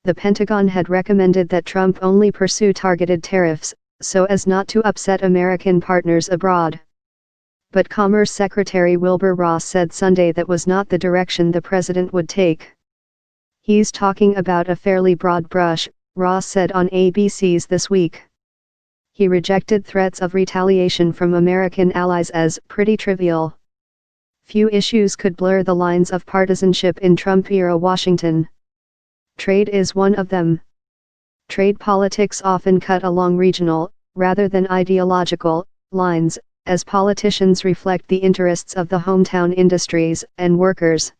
The Pentagon had recommended that Trump only pursue targeted tariffs, so as not to upset American partners abroad. But Commerce Secretary Wilbur Ross said Sunday that was not the direction the president would take. "He's talking about a fairly broad brush," Ross said on ABC's This Week. He rejected threats of retaliation from American allies as pretty trivial. Few issues could blur the lines of partisanship in Trump-era Washington. Trade is one of them. Trade politics often cut along regional, rather than ideological, lines, as politicians reflect the interests of the hometown industries and workers.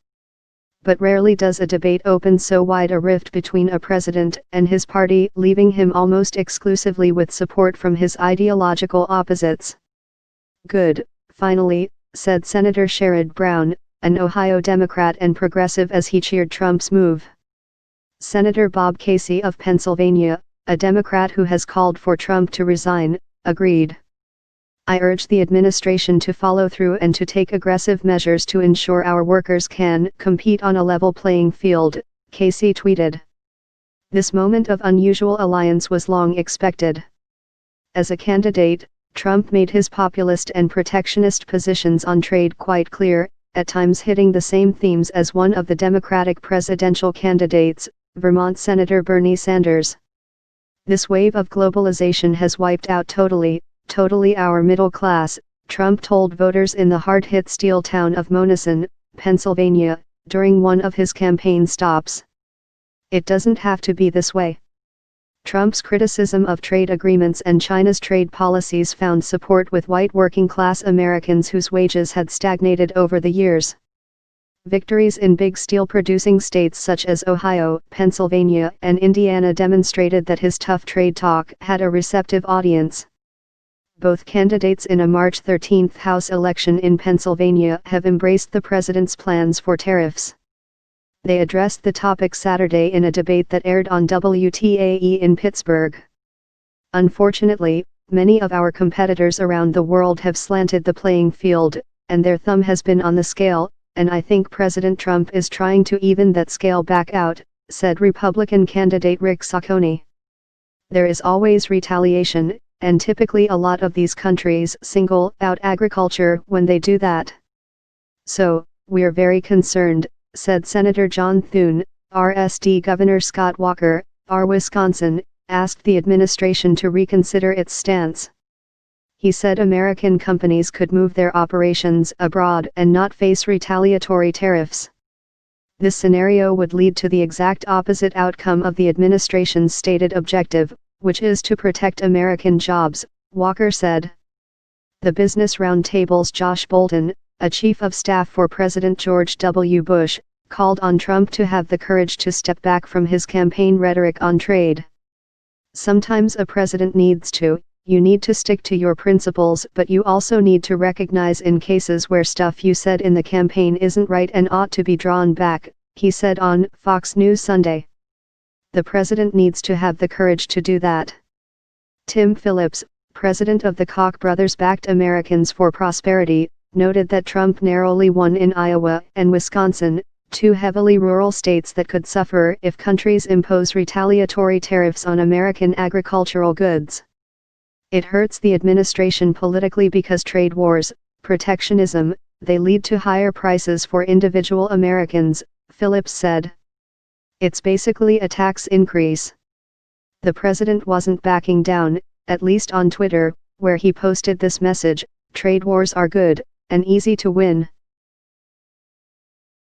But rarely does a debate open so wide a rift between a president and his party, leaving him almost exclusively with support from his ideological opposites. "Good," finally, said Senator Sherrod Brown, an Ohio Democrat and progressive, as he cheered Trump's move. Senator Bob Casey of Pennsylvania, a Democrat who has called for Trump to resign, agreed. "I urge the administration to follow through and to take aggressive measures to ensure our workers can compete on a level playing field," Casey tweeted. This moment of unusual alliance was long expected. As a candidate, Trump made his populist and protectionist positions on trade quite clear, at times hitting the same themes as one of the Democratic presidential candidates, Vermont Senator Bernie Sanders. "This wave of globalization has wiped out totally our middle class," Trump told voters in the hard-hit steel town of Monessen, Pennsylvania, during one of his campaign stops. "It doesn't have to be this way." Trump's criticism of trade agreements and China's trade policies found support with white working-class Americans whose wages had stagnated over the years. Victories in big steel-producing states such as Ohio, Pennsylvania, and Indiana demonstrated that his tough trade talk had a receptive audience. Both candidates in a March 13 House election in Pennsylvania have embraced the president's plans for tariffs. They addressed the topic Saturday in a debate that aired on WTAE in Pittsburgh. "Unfortunately, many of our competitors around the world have slanted the playing field, and their thumb has been on the scale, and I think President Trump is trying to even that scale back out," said Republican candidate Rick Saccone. "There is always retaliation, and typically a lot of these countries single out agriculture when they do that. So, we're very concerned," said Senator John Thune. RSD Governor Scott Walker, R. Wisconsin, asked the administration to reconsider its stance. He said American companies could move their operations abroad and not face retaliatory tariffs. This scenario would lead to the exact opposite outcome of the administration's stated objective, which is to protect American jobs, Walker said. The Business Roundtable's Josh Bolten, a chief of staff for President George W. Bush, called on Trump to have the courage to step back from his campaign rhetoric on trade. "Sometimes a president needs to, you need to stick to your principles, but you also need to recognize in cases where stuff you said in the campaign isn't right and ought to be drawn back," he said on Fox News Sunday. "The president needs to have the courage to do that." Tim Phillips, president of the Koch brothers-backed Americans for Prosperity, noted that Trump narrowly won in Iowa and Wisconsin, two heavily rural states that could suffer if countries impose retaliatory tariffs on American agricultural goods. "It hurts the administration politically because trade wars, protectionism, they lead to higher prices for individual Americans," Phillips said. "It's basically a tax increase." The president wasn't backing down, at least on Twitter, where he posted this message: "Trade wars are good, and easy to win.